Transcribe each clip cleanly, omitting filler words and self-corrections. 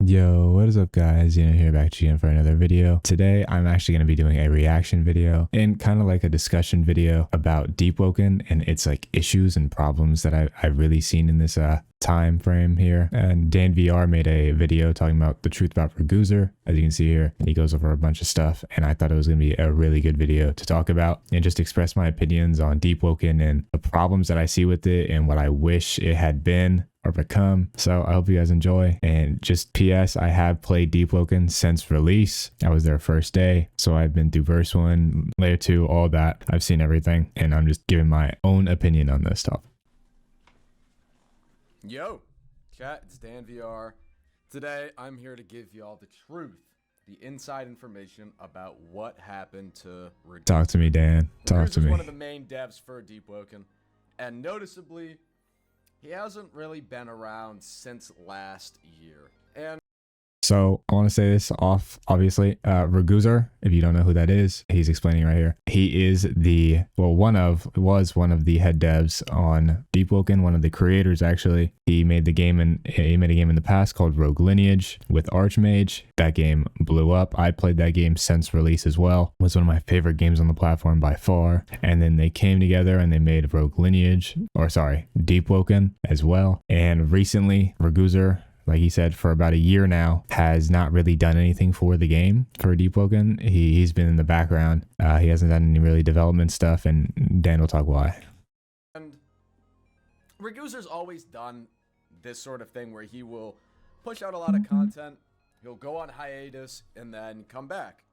Yo, what is up guys? Here back to you for another video. Today I'm actually going to be doing a reaction video and kind of like a discussion video about Deepwoken and its like issues and problems that I've really seen in this time frame here. And Dan VR made a video talking about the truth about Raguzer, as you can see here. He goes over a bunch of stuff and I thought it was going to be a really good video to talk about and just express my opinions on Deepwoken and the problems that I see with it and what I wish it had been or become. So I hope you guys enjoy. And just PS, I have played Deepwoken since release. I was there first day, so I've been through verse 1, layer 2, all that. I've seen everything and I'm just giving my own opinion on this topic. Yo, chat, it's Dan VR. Today I'm here to give y'all the truth, the inside information about what happened to Raguzer. Talk to me, Dan. Talk to me. He's one of the main devs for Deepwoken, and noticeably he hasn't really been around since last year. And so I want to say this off, obviously. Raguzer, if you don't know who that is, he's explaining right here. He is was one of the head devs on Deepwoken, one of the creators actually. He made a game in the past called Rogue Lineage with Archmage. That game blew up. I played that game since release as well. It was one of my favorite games on the platform by far. And then they came together and they made Rogue Lineage, or sorry, Deepwoken as well. And recently, Raguzer, like he said, for about a year now, has not really done anything for the game, for Deepwoken. He's been in the background. He hasn't done any really development stuff, and Dan will talk why. And Raguzer's always done this sort of thing where he will push out a lot of content, he'll go on hiatus, and then come back.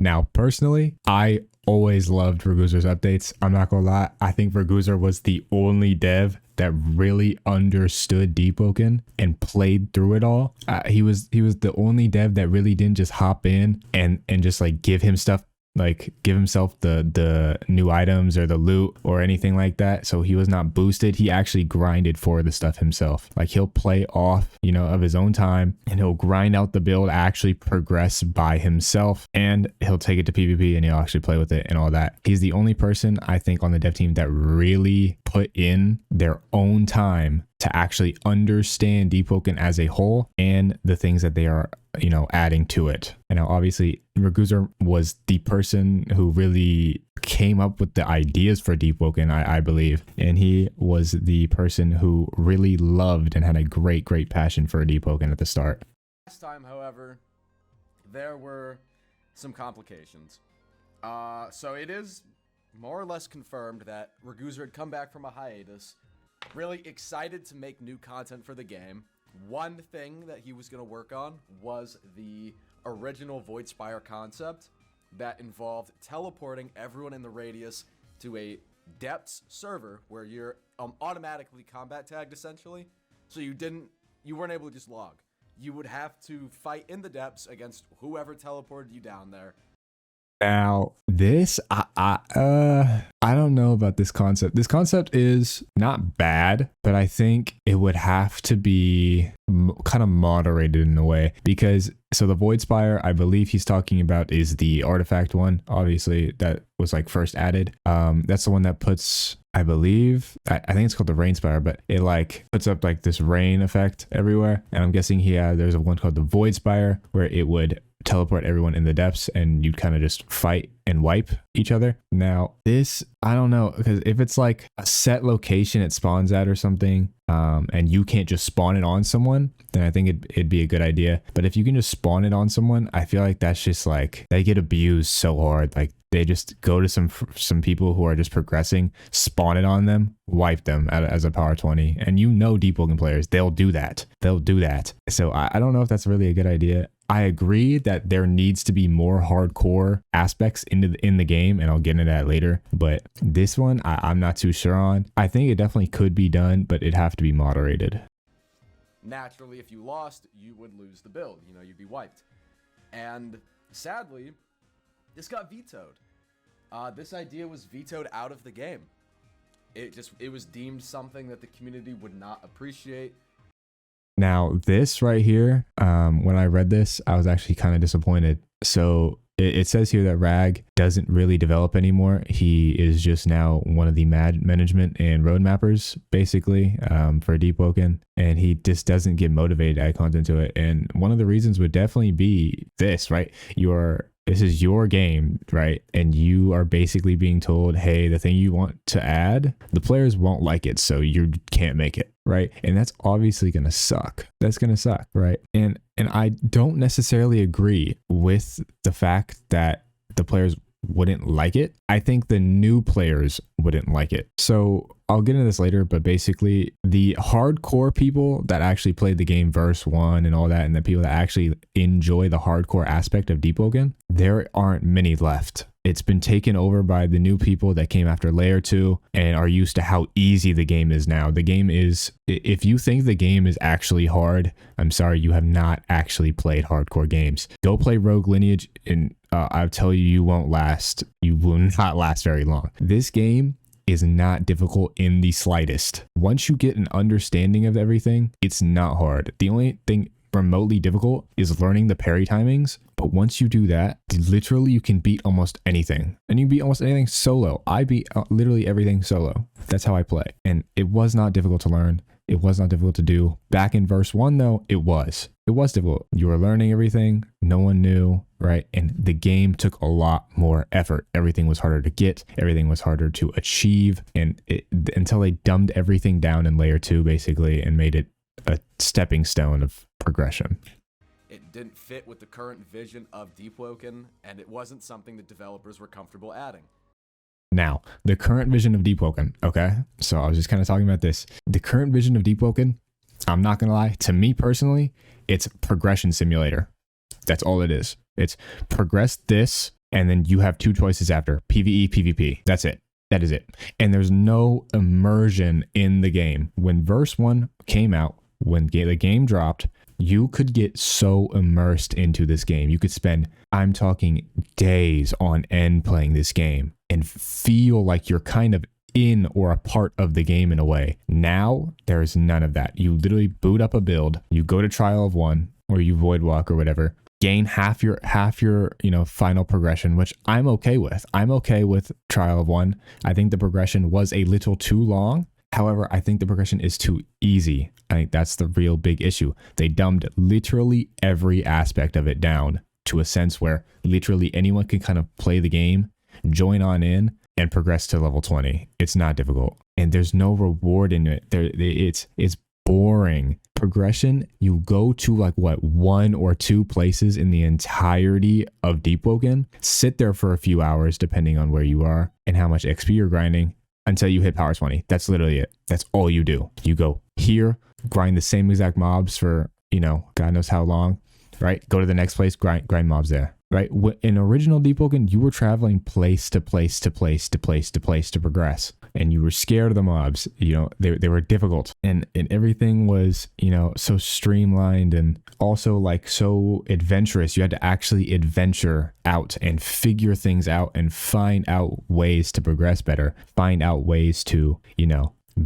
Now, personally, I always loved Raguzer's updates. I'm not gonna lie. I think Raguzer was the only dev that really understood Deepwoken and played through it all. He was the only dev that really didn't just hop in and just like give himself the new items or the loot or anything like that. So he was not boosted. He actually grinded for the stuff himself. Like he'll play off, of his own time, and he'll grind out the build, actually progress by himself, and he'll take it to PvP and he'll actually play with it and all that. He's the only person I think on the dev team that really put in their own time to actually understand Deepwoken as a whole and the things that they are, adding to it. And now obviously Raguzer was the person who really came up with the ideas for Deepwoken, I believe. And he was the person who really loved and had a great passion for Deepwoken at the start. Last time, however, there were some complications. So it is more or less confirmed that Raguzer had come back from a hiatus, really excited to make new content for the game. One thing that he was going to work on was the original Void Spire concept that involved teleporting everyone in the radius to a depths server where you're automatically combat tagged essentially. So you weren't able to just log. You would have to fight in the depths against whoever teleported you down there. Now, this, I don't know about this concept. This concept is not bad, but I think it would have to be kind of moderated in a way, because so the Void Spire, I believe he's talking about, is the artifact one, obviously, that was like first added. That's the one that puts, I believe, I think it's called the Rain Spire, but it like puts up like this rain effect everywhere. And I'm guessing there's a one called the Void Spire where it would teleport everyone in the depths and you'd kind of just fight and wipe each other. Now this, I don't know, because if it's like a set location it spawns at or something, and you can't just spawn it on someone, then I think it'd be a good idea. But if you can just spawn it on someone, I feel like that's just like, they get abused so hard. Like they just go to some people who are just progressing, spawn it on them, wipe them as a power 20. And Deepwoken players, they'll do that. So I don't know if that's really a good idea. I agree that there needs to be more hardcore aspects in the game, and I'll get into that later. But this one, I'm not too sure on. I think it definitely could be done, but it'd have to be moderated. Naturally, if you lost, you would lose the build. You'd be wiped. And sadly, this got vetoed. This idea was vetoed out of the game. It was deemed something that the community would not appreciate. Now, this right here, when I read this, I was actually kind of disappointed. So it says here that Rag doesn't really develop anymore. He is just now one of the management and road mappers, basically, for Deepwoken. And he just doesn't get motivated to add content to it. And one of the reasons would definitely be this, right? This is your game, right? And you are basically being told, hey, the thing you want to add, the players won't like it, so you can't make it, right? And that's obviously going to suck. That's going to suck, right? And I don't necessarily agree with the fact that the players wouldn't like it. I think the new players wouldn't like it. So I'll get into this later, but basically the hardcore people that actually played the game verse 1 and all that, and the people that actually enjoy the hardcore aspect of Deepwoken, there aren't many left. It's been taken over by the new people that came after layer 2 and are used to how easy the game is now. The game is, if you think the game is actually hard, I'm sorry, you have not actually played hardcore games. Go play Rogue Lineage and I'll tell you, you won't last. You will not last very long. This game is not difficult in the slightest. Once you get an understanding of everything, it's not hard. The only thing remotely difficult is learning the parry timings. But once you do that, literally you can beat almost anything. And you can beat almost anything solo. I beat literally everything solo. That's how I play. And it was not difficult to learn. It was not difficult to do. Back in verse 1 though, it was. It was difficult. You were learning everything. No one knew, right? And the game took a lot more effort. Everything was harder to get. Everything was harder to achieve. And until they dumbed everything down in layer 2 basically and made it a stepping stone of progression. It didn't fit with the current vision of Deepwoken, and it wasn't something that developers were comfortable adding. Now, the current vision of Deepwoken, okay? So I was just kind of talking about this. The current vision of Deepwoken, I'm not going to lie, to me personally, it's progression simulator. That's all it is. It's progress this, and then you have 2 choices after, PvE, PvP. That's it. That is it. And there's no immersion in the game. When verse 1 came out, when the game dropped, you could get so immersed into this game. You could spend, I'm talking days on end playing this game and feel like you're kind of in or a part of the game in a way. Now, there's none of that. You literally boot up a build, you go to trial of 1 or you void walk or whatever, gain half your final progression, which I'm okay with. I'm okay with trial of 1. I think the progression was a little too long. However, I think the progression is too easy. I think that's the real big issue. They dumbed literally every aspect of it down to a sense where literally anyone can kind of play the game, join on in, and progress to level 20. It's not difficult. And there's no reward in it. It's boring. Progression, you go to like 1 or 2 places in the entirety of Deepwoken, sit there for a few hours depending on where you are and how much XP you're grinding, until you hit power 20. That's literally it. That's all you do. You go here, grind the same exact mobs for, God knows how long, right? Go to the next place, grind mobs there, right? In original Deepwoken, you were traveling place to place to place to place to place to progress. And you were scared of the mobs. They were difficult. And everything was, so streamlined and also like so adventurous. You had to actually adventure out and figure things out and find out ways to progress better, find out ways to,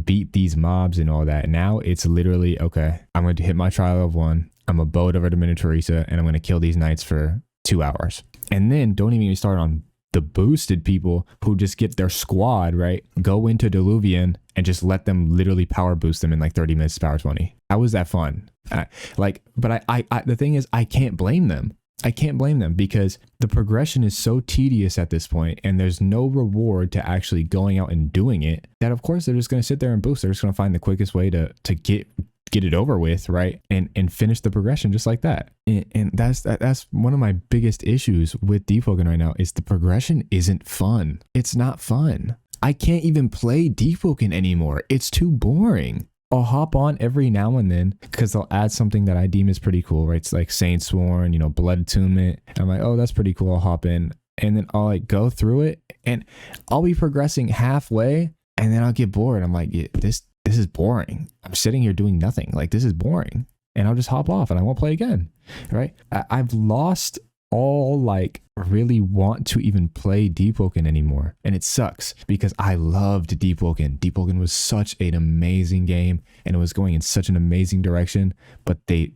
beat these mobs and all that. Now it's literally, okay, I'm going to hit my trial of 1. I'm a boat over to Minotaurisa and I'm going to kill these knights for 2 hours. And then don't even start on the boosted people who just get their squad, right? Go into Diluvian and just let them literally power boost them in like 30 minutes to power 20. How was that fun? But the thing is, I can't blame them. I can't blame them because the progression is so tedious at this point and there's no reward to actually going out and doing it that of course they're just going to sit there and boost. They're just going to find the quickest way to get it over with, right? And finish the progression just like that. And that's one of my biggest issues with Deepwoken right now is the progression isn't fun. It's not fun. I can't even play Deepwoken anymore. It's too boring. I'll hop on every now and then because they'll add something that I deem is pretty cool, right? It's like Saint Sworn, blood attunement. I'm like, oh, that's pretty cool. I'll hop in and then I'll like go through it and I'll be progressing halfway and then I'll get bored. I'm like, yeah, this is boring. I'm sitting here doing nothing. Like, this is boring. And I'll just hop off and I won't play again, right? I've lost all like really want to even play Deepwoken anymore. And it sucks because I loved Deepwoken. Deepwoken was such an amazing game and it was going in such an amazing direction, but they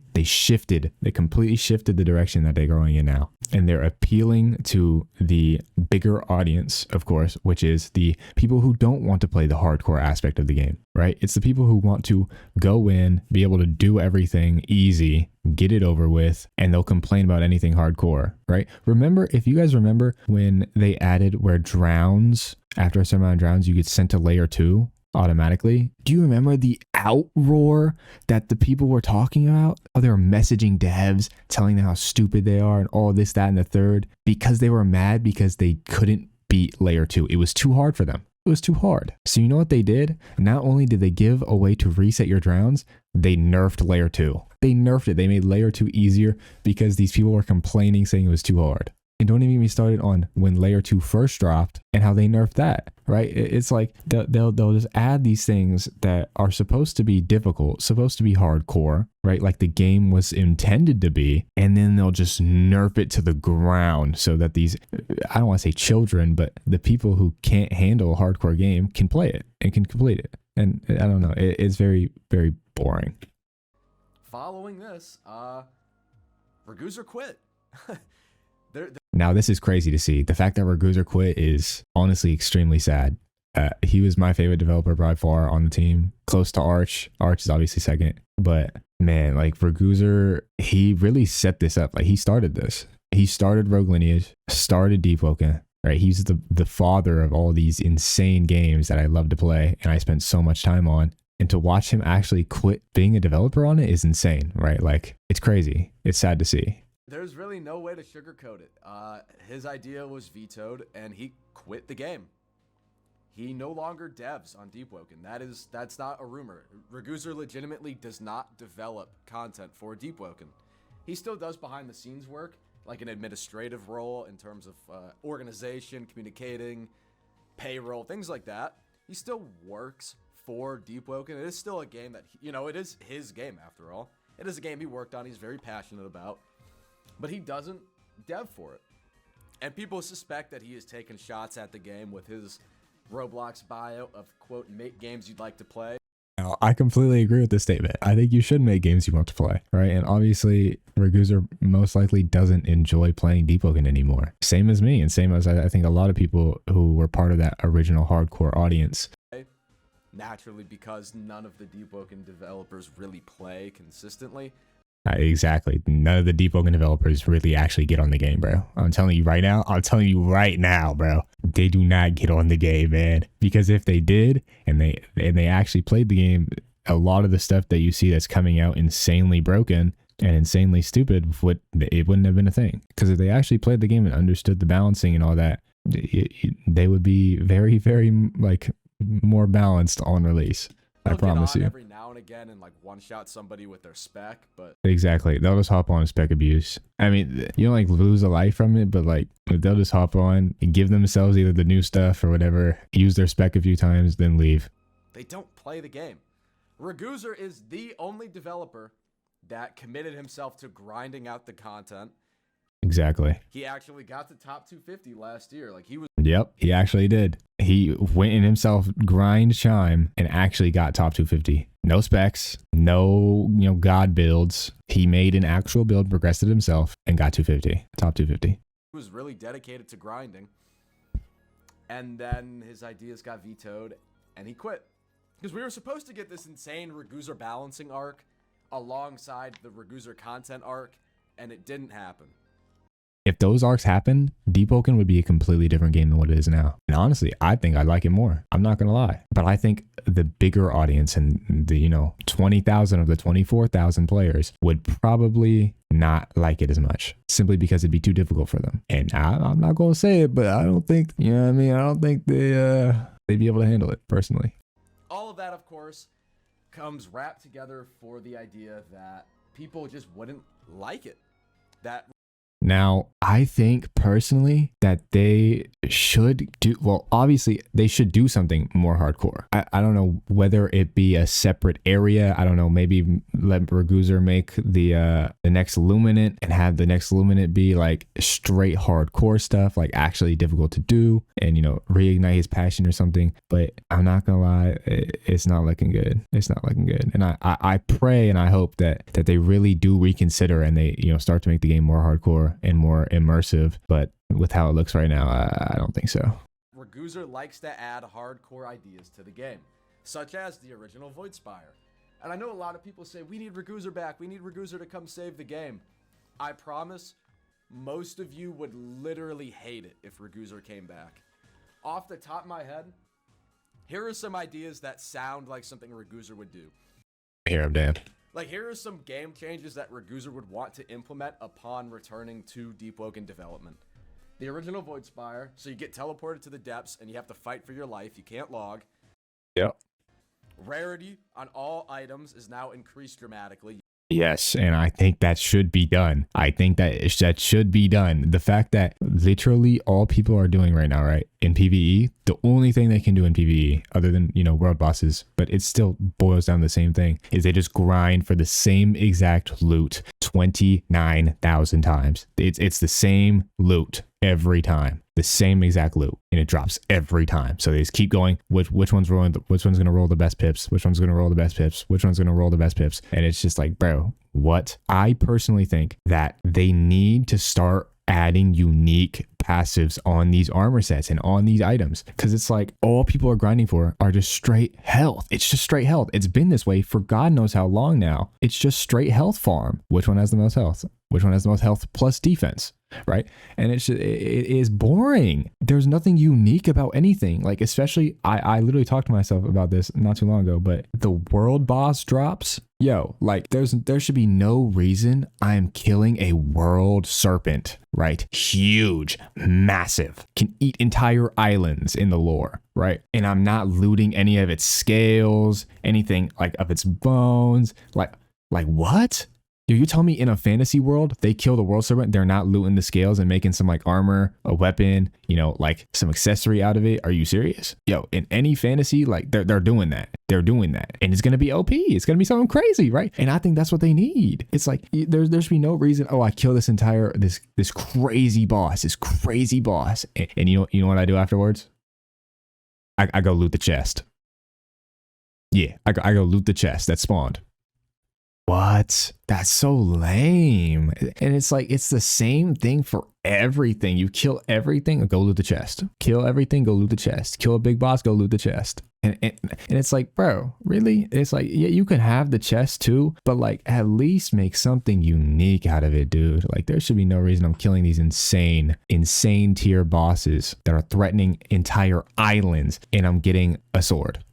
completely shifted the direction that they're going in now. and they're appealing to the bigger audience, of course, which is the people who don't want to play the hardcore aspect of the game, right? It's the people who want to go in, be able to do everything easy, get it over with, and they'll complain about anything hardcore, right? Remember, if you guys remember when they added where drowns, after a certain amount of drowns, you get sent to layer 2 automatically. Do you remember the outroar that the people were talking about? Oh, they were messaging devs, telling them how stupid they are and all this, that, and the third, because they were mad because they couldn't beat layer 2. It was too hard for them. It was too hard. So you know what they did? Not only did they give a way to reset your drowns, they nerfed layer 2. They nerfed it. They made layer 2 easier because these people were complaining, saying it was too hard. And don't even get me started on when layer 2 first dropped and how they nerfed that, right? It's like they'll just add these things that are supposed to be difficult, supposed to be hardcore, right? Like the game was intended to be, and then they'll just nerf it to the ground so that these, I don't want to say children, but the people who can't handle a hardcore game can play it and can complete it. And I don't know, it's very, very boring. Following this, Ragusa quit. Now, this is crazy to see. The fact that Ragusa quit is honestly extremely sad. He was my favorite developer by far on the team, close to Arch. Arch is obviously second. But man, like Ragusa, he really set this up. Like he started this. He started Rogue Lineage, started Deepwoken. Right? He's the father of all these insane games that I love to play and I spent so much time on. And to watch him actually quit being a developer on it is insane, right? Like it's crazy. It's sad to see. There's really no way to sugarcoat it. His idea was vetoed, and he quit the game. He no longer devs on Deepwoken. That's not a rumor. Ragusa legitimately does not develop content for Deepwoken. He still does behind the scenes work, like an administrative role in terms of organization, communicating, payroll, things like that. He still works for Deepwoken. It is still a game that, it is his game after all. It is a game he worked on, he's very passionate about. But he doesn't dev for it. And people suspect that he has taken shots at the game with his Roblox bio of, quote, make games you'd like to play. Now, I completely agree with this statement. I think you should make games you want to play, right? And obviously, Ragusa most likely doesn't enjoy playing Deepwoken anymore. Same as me, and same as I think a lot of people who were part of that original hardcore audience. Naturally, because none of the Deepwoken developers really play consistently. Exactly. None of the Deepwoken developers really actually get on the game, bro. I'm telling you right now, bro. They do not get on the game, man. Because if they did, and they actually played the game, a lot of the stuff that you see that's coming out insanely broken and insanely stupid, it wouldn't have been a thing. Because if they actually played the game and understood the balancing and all that, they would be very, very like more balanced on release. I promise you. Every now and again and like one shot somebody with their spec, but exactly, they'll just hop on spec abuse. I mean, you don't like lose a life from it, but like they'll just hop on and give themselves either the new stuff or whatever, use their spec a few times, then leave. They don't play the game. Ragusa is the only developer that committed himself to grinding out the content. Exactly. He actually got the top 250 last year. Like he was. Yep, he actually did. He went in himself, grind chime, and actually got top 250. No specs, no god builds. He made an actual build, progressed it himself, and got 250. Top 250. He was really dedicated to grinding. And then his ideas got vetoed, and he quit. Because we were supposed to get this insane Ragusa balancing arc alongside the Ragusa content arc, and it didn't happen. If those arcs happened, Deepwoken would be a completely different game than what it is now. And honestly, I think I like it more. I'm not going to lie. But I think the bigger audience and the, 20,000 of the 24,000 players would probably not like it as much, simply because it'd be too difficult for them. And I'm not going to say it, but I don't think, I don't think they'd be able to handle it personally. All of that, of course, comes wrapped together for the idea that people just wouldn't like it. Now, I think personally that they should do, well, obviously they should do something more hardcore. I don't know whether it be a separate area. I don't know, maybe let Ragusa make the next Luminant and have the next Luminant be like straight hardcore stuff, like actually difficult to do and, reignite his passion or something. But I'm not gonna lie, it's not looking good. It's not looking good. And I pray and I hope that they really do reconsider and they, start to make the game more hardcore. and more immersive. But with how it looks right now, I don't think so. Raguzer likes to add hardcore ideas to the game, such as the original Voidspire. And I know a lot of people say, we need Raguzer back, we need Raguzer to come save the game. I promise, most of you would literally hate it if Raguzer came back. Off the top of my head, here are some ideas that sound like something Raguzer would do. Here I'm Dan. Like, here are some game changes that Raguzer would want to implement upon returning to Deepwoken development. The original Voidspire, so you get teleported to the depths and you have to fight for your life. You can't log. Yep. Rarity on all items is now increased dramatically. Yes, and I think that should be done. I think that should be done. The fact that literally all people are doing right now, right, in PvE, the only thing they can do in PvE, other than, you know, world bosses, but it still boils down to the same thing, is they just grind for the same exact loot 29,000 times. It's the same loot every time, the same exact loot, and it drops every time. So they just keep going. Which one's gonna roll the best pips? Which one's gonna roll the best pips? Which one's gonna roll the best pips? And it's just like, bro, what? I personally think that they need to start adding unique passives on these armor sets and on these items, because it's like all people are grinding for are just straight health. It's just straight health. It's been this way for God knows how long now. It's just straight health farm. Which one has the most health? Which one has the most health plus defense? Right? And it is boring. There's nothing unique about anything. Like, especially, I literally talked to myself about this not too long ago, but the world boss drops, yo, like there should be no reason I am killing a world serpent, right? Huge, massive, can eat entire islands in the lore, right? And I'm not looting any of its scales, anything like of its bones. Like what? You tell me in a fantasy world, they kill the world serpent, they're not looting the scales and making some like armor, a weapon, you know, like some accessory out of it. Are you serious? Yo, in any fantasy, like they're doing that. They're doing that. And it's going to be OP. It's going to be something crazy, right? And I think that's what they need. It's like, there should be no reason, oh, I kill this entire, this crazy boss, And you know what I do afterwards? I go loot the chest. Yeah, I go loot the chest that spawned. What? That's so lame. And it's like, it's the same thing for everything. You kill everything, go loot the chest. Kill everything, go loot the chest. Kill a big boss, go loot the chest. And it's like, bro, really? It's like, yeah, you can have the chest too, but like at least make something unique out of it, dude. Like there should be no reason I'm killing these insane tier bosses that are threatening entire islands and I'm getting a sword,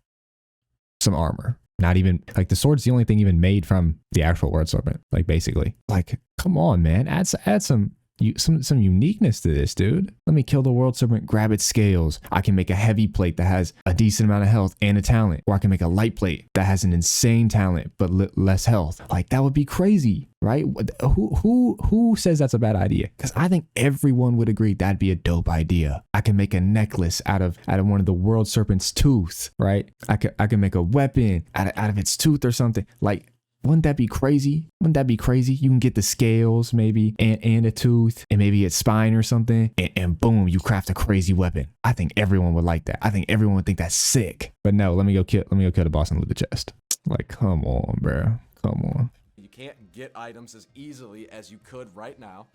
some armor. Not even, like, the sword's the only thing even made from the actual world serpent, like, basically. Like, come on, man. Add some uniqueness to this, dude. Let me kill the world serpent, grab its scales. I can make a heavy plate that has a decent amount of health and a talent. Or I can make a light plate that has an insane talent but less health. Like, that would be crazy, right? Who says that's a bad idea? Because I think everyone would agree that'd be a dope idea. I can make a necklace out of one of the world serpent's tooth, right? I can make a weapon out of its tooth or something. Like, wouldn't that be crazy? Wouldn't that be crazy? You can get the scales maybe and a tooth and maybe its spine or something, and boom, you craft a crazy weapon. I think everyone would like that. I think everyone would think that's sick. But no, let me go kill the boss and loot the chest. Like, come on, bro. Come on. You can't get items as easily as you could right now.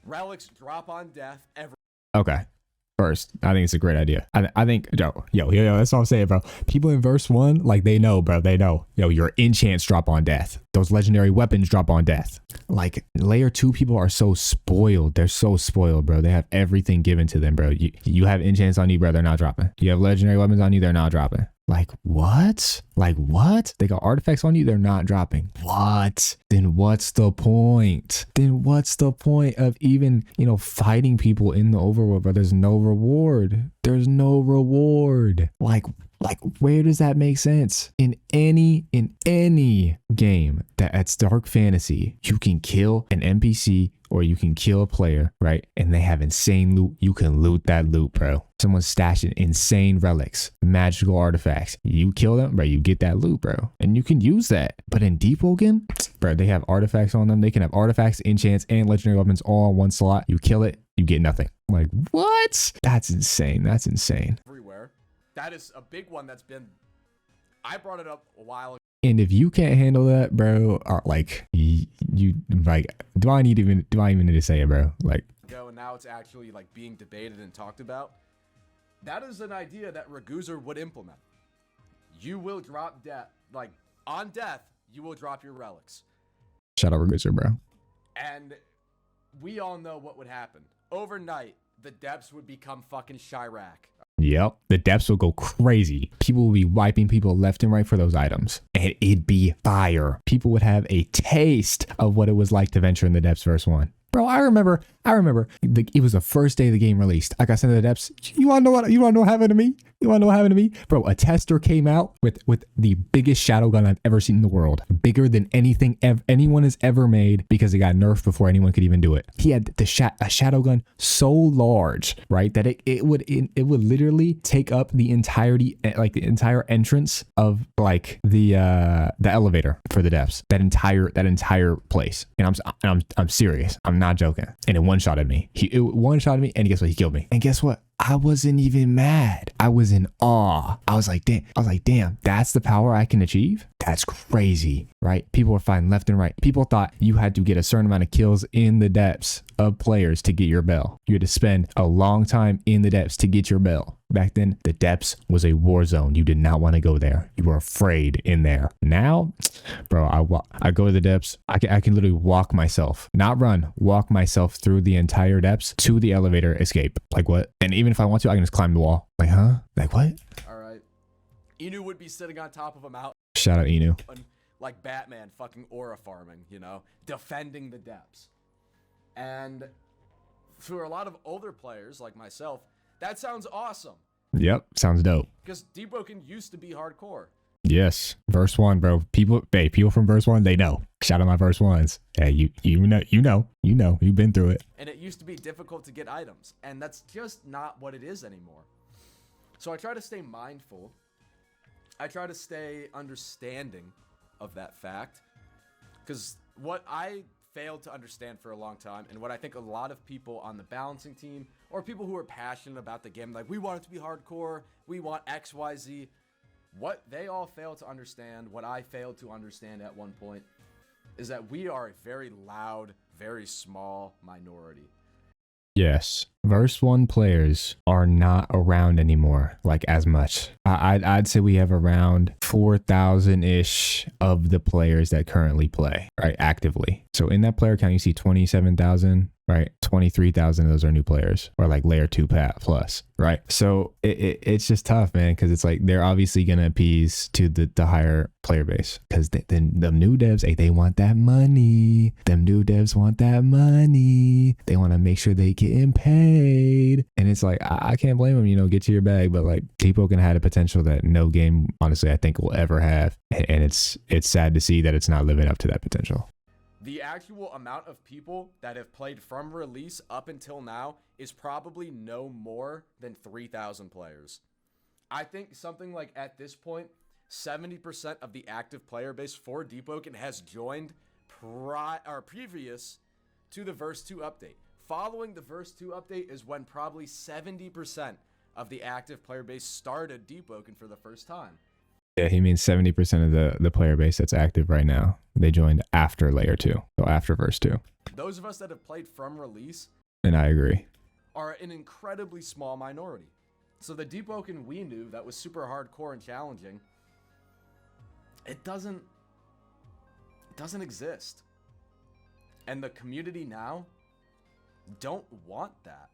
Relics drop on death every. Okay. First, I think it's a great idea. I think, yo, that's all I'm saying, bro. People in verse 1, like, they know, bro. They know. Yo, your enchants drop on death. Those legendary weapons drop on death. Like, layer 2 people are so spoiled. They're so spoiled, bro. They have everything given to them, bro. You have enchants on you, bro. They're not dropping. You have legendary weapons on you. They're not dropping. Like, what? Like, what? They got artifacts on you, they're not dropping. What? Then what's the point? Then what's the point of even, fighting people in the overworld, but there's no reward? There's no reward. Like, where does that make sense? In any game that's dark fantasy, you can kill an NPC or you can kill a player, right? And they have insane loot. You can loot that loot, bro. Someone's stashing insane relics, magical artifacts. You kill them, bro, you get that loot, bro. And you can use that. But in Deepwoken, bro, they have artifacts on them. They can have artifacts, enchants, and legendary weapons all in one slot. You kill it, you get nothing. Like, what? That's insane. That's insane. Everywhere. That is a big one that's been. I brought it up a while ago. And if you can't handle that, bro, or like you like, do I even need to say it, bro? Like, go, and now it's actually like being debated and talked about. That is an idea that Raguser would implement. You will drop death, like on death, you will drop your relics. Shout out Raguser, bro. And we all know what would happen. Overnight, the depths would become fucking Chirac. Yep. The depths will go crazy. People will be wiping people left and right for those items. And it'd be fire. People would have a taste of what it was like to venture in the depths verse 1. Bro, I remember it was the first day the game released. I got sent to the depths. You wanna know what happened to me? Bro, a tester came out with the biggest shadow gun I've ever seen in the world. Bigger than anything anyone has ever made, because it got nerfed before anyone could even do it. He had a shadow gun so large, right, that it would literally take up the entirety, like the entire entrance of like the elevator for the depths. That entire place. And I'm serious. I'm not joking. And it one-shotted me. It one-shotted me, and guess what? He killed me. And guess what? I wasn't even mad. I was in awe. I was like, damn, that's the power I can achieve? That's crazy, right? People were fighting left and right. People thought you had to get a certain amount of kills in the depths of players to get your bell. You had to spend a long time in the depths to get your bell. Back then, the depths was a war zone. You did not want to go there. You were afraid in there. Now, bro, I go to the depths. I can literally walk myself, not run, walk myself through the entire depths to the elevator, escape. Like what? And even if I want to, I can just climb the wall. Like, huh? Like what? All right. Inu would be sitting on top of a mountain. Shout out Inu. Like Batman fucking aura farming, you know, defending the depths. And for a lot of older players like myself, that sounds awesome. Yep, sounds dope. Because Deepwoken used to be hardcore. Yes, verse 1, bro. People from verse 1, they know. Shout out my verse 1s. Hey, you know, you've been through it. And it used to be difficult to get items, and that's just not what it is anymore. So I try to stay mindful. I try to stay understanding of that fact, because what I failed to understand for a long time, and what I think a lot of people on the balancing team, or people who are passionate about the game, like, we want it to be hardcore, we want XYZ, what they all fail to understand, what I failed to understand at one point, is that we are a very loud, very small minority. Yes, verse 1 players are not around anymore, like as much. I'd say we have around 4,000-ish of the players that currently play, right, actively. So in that player count, you see 27,000, right? 23,000 of those are new players, or like layer 2 plus, right? So it's just tough, man, because it's like they're obviously going to appease to the higher player base, because then the new devs, hey, they want that money. Them new devs want that money. They want to make sure they getting paid. And it's like, I can't blame them, you know, get to your bag. But like, Deepwoken had a potential that no game, honestly, I think will ever have. And it's sad to see that it's not living up to that potential. The actual amount of people that have played from release up until now is probably no more than 3,000 players. I think something like, at this point, 70% of the active player base for Deepwoken has joined previous to the verse 2 update. Following the verse 2 update is when probably 70% of the active player base started Deepwoken for the first time. Yeah, he means 70% of the player base that's active right now. They joined after layer 2, so after verse 2. Those of us that have played from release, and I agree, are an incredibly small minority. So the Deepwoken we knew that was super hardcore and challenging, it doesn't exist. And the community now don't want that.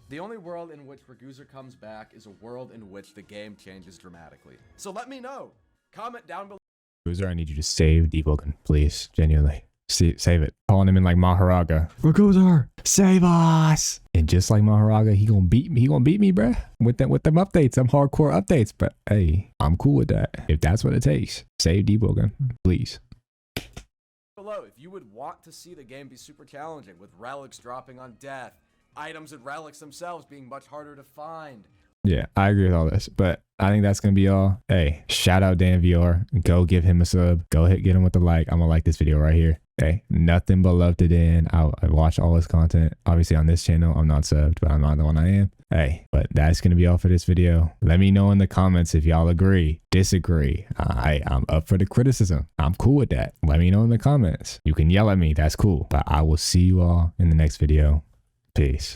The only world in which Raguser comes back is a world in which the game changes dramatically. So let me know. Comment down below. Raguser, I need you to save Deepwoken, please. Genuinely. Save it. Calling him in like Maharaga. Raguser, save us. And just like Maharaga, he gonna beat me, bruh. With them updates, some hardcore updates. But hey, I'm cool with that. If that's what it takes. Save Deepwoken, please. Below, if you would want to see the game be super challenging, with relics dropping on death, items and relics themselves being much harder to find. Yeah, I agree with all this, but I think that's going to be all. Hey, shout out Dan VR. Go give him a sub. Go get him with the like. I'm going to like this video right here. Hey, nothing but love to Dan. I watch all his content. Obviously on this channel, I'm not subbed, but I'm not the one I am. Hey, but that's going to be all for this video. Let me know in the comments if y'all agree, disagree. I'm up for the criticism. I'm cool with that. Let me know in the comments. You can yell at me. That's cool. But I will see you all in the next video. Peace.